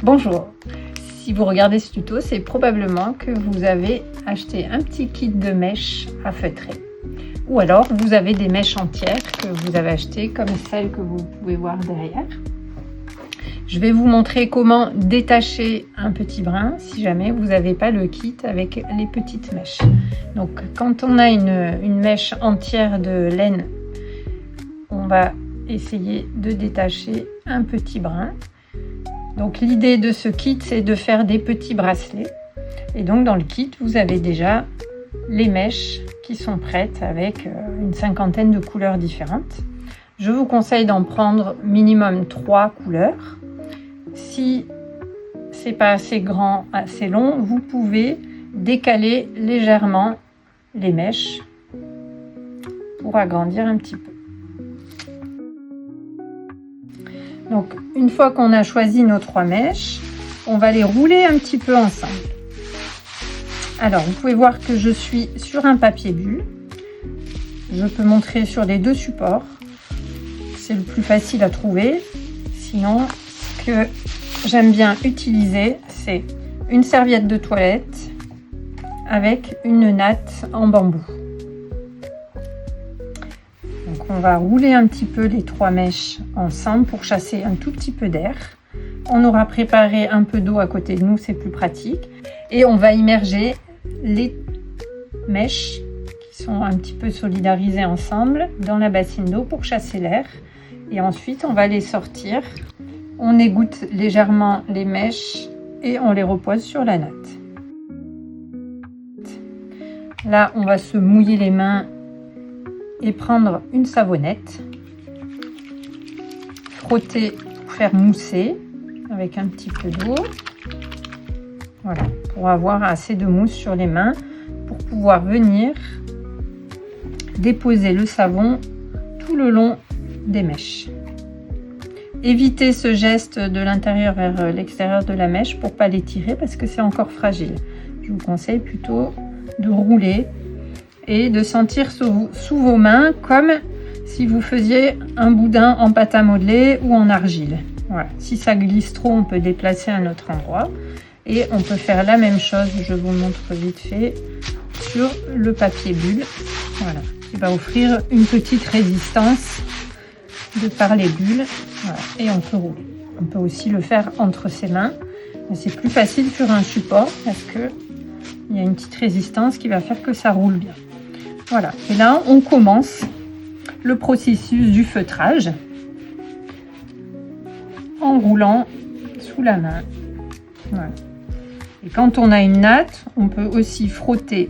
Bonjour, si vous regardez ce tuto, c'est probablement que vous avez acheté un petit kit de mèches à feutrer. Ou alors vous avez des mèches entières que vous avez achetées comme celles que vous pouvez voir derrière. Je vais vous montrer comment détacher un petit brin si jamais vous n'avez pas le kit avec les petites mèches. Donc quand on a une mèche entière de laine, on va essayer de détacher un petit brin. Donc l'idée de ce kit, c'est de faire des petits bracelets. Et donc dans le kit, vous avez déjà les mèches qui sont prêtes avec une cinquantaine de couleurs différentes. Je vous conseille d'en prendre minimum 3 couleurs. Si c'est pas assez grand, assez long, vous pouvez décaler légèrement les mèches pour agrandir un petit peu. Donc une fois qu'on a choisi nos 3 mèches, on va les rouler un petit peu ensemble. Alors vous pouvez voir que je suis sur un papier bulle. Je peux montrer sur les 2 supports. C'est le plus facile à trouver. Sinon, ce que j'aime bien utiliser, c'est une serviette de toilette avec une natte en bambou. Donc on va rouler un petit peu les 3 mèches ensemble pour chasser un tout petit peu d'air. On aura préparé un peu d'eau à côté de nous, c'est plus pratique. Et on va immerger les mèches qui sont un petit peu solidarisées ensemble dans la bassine d'eau pour chasser l'air. Et ensuite on va les sortir. On égoutte légèrement les mèches et on les repose sur la natte. Là on va se mouiller les mains et prendre une savonnette, frotter pour faire mousser avec un petit peu d'eau. Voilà, pour avoir assez de mousse sur les mains pour pouvoir venir déposer le savon tout le long des mèches. Évitez ce geste de l'intérieur vers l'extérieur de la mèche pour ne pas l'étirer parce que c'est encore fragile. Je vous conseille plutôt de rouler et de sentir sous vos mains comme si vous faisiez un boudin en pâte à modeler ou en argile. Voilà. Si ça glisse trop, on peut déplacer à un autre endroit. Et on peut faire la même chose, je vous montre vite fait, sur le papier bulle. Voilà. Il va offrir une petite résistance de par les bulles. Voilà. Et on peut rouler. On peut aussi le faire entre ses mains. Mais c'est plus facile sur un support parce qu'il y a une petite résistance qui va faire que ça roule bien. Voilà, et là on commence le processus du feutrage en roulant sous la main. Voilà. Et quand on a une natte, on peut aussi frotter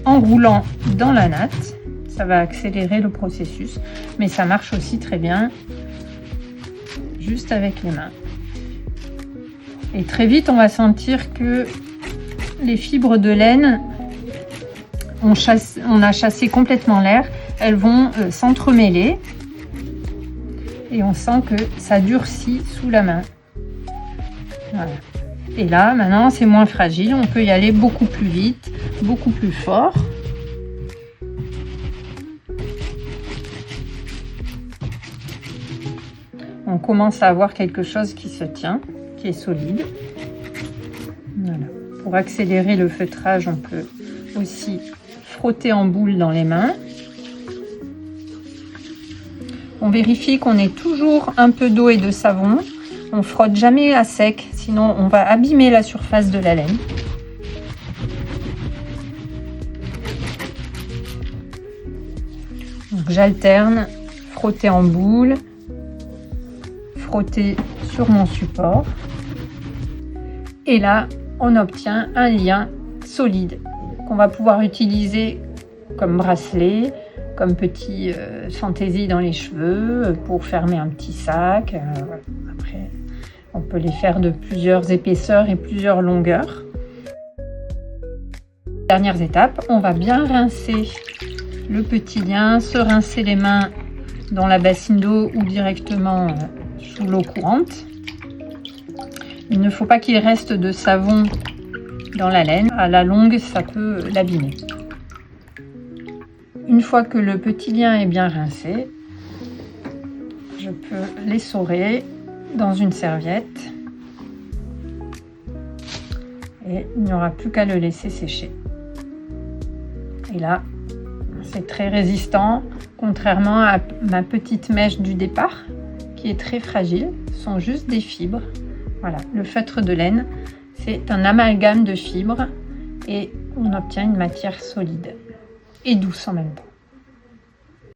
en roulant dans la natte. Ça va accélérer le processus, mais ça marche aussi très bien juste avec les mains. Et très vite, on va sentir que les fibres de laine, on a chassé complètement l'air, elles vont s'entremêler et on sent que ça durcit sous la main. Voilà. Et là, maintenant, c'est moins fragile, on peut y aller beaucoup plus vite, beaucoup plus fort. On commence à avoir quelque chose qui se tient, qui est solide. Voilà. Pour accélérer le feutrage, on peut aussi frotter en boule dans les mains. On vérifie qu'on ait toujours un peu d'eau et de savon. On frotte jamais à sec, sinon on va abîmer la surface de la laine. Donc j'alterne, frotter en boule, frotter sur mon support. Et là, on obtient un lien solide qu'on va pouvoir utiliser comme bracelet, comme petit fantaisie dans les cheveux, pour fermer un petit sac. Voilà. Après, on peut les faire de plusieurs épaisseurs et plusieurs longueurs. Dernière étape, on va bien rincer le petit lien, se rincer les mains dans la bassine d'eau ou directement sous l'eau courante. Il ne faut pas qu'il reste de savon dans la laine. À la longue, ça peut l'abîmer. Une fois que le petit lien est bien rincé, je peux l'essorer dans une serviette et il n'y aura plus qu'à le laisser sécher. Et là, c'est très résistant, contrairement à ma petite mèche du départ, qui est très fragile. Ce sont juste des fibres. Voilà, le feutre de laine, c'est un amalgame de fibres et on obtient une matière solide et douce en même temps.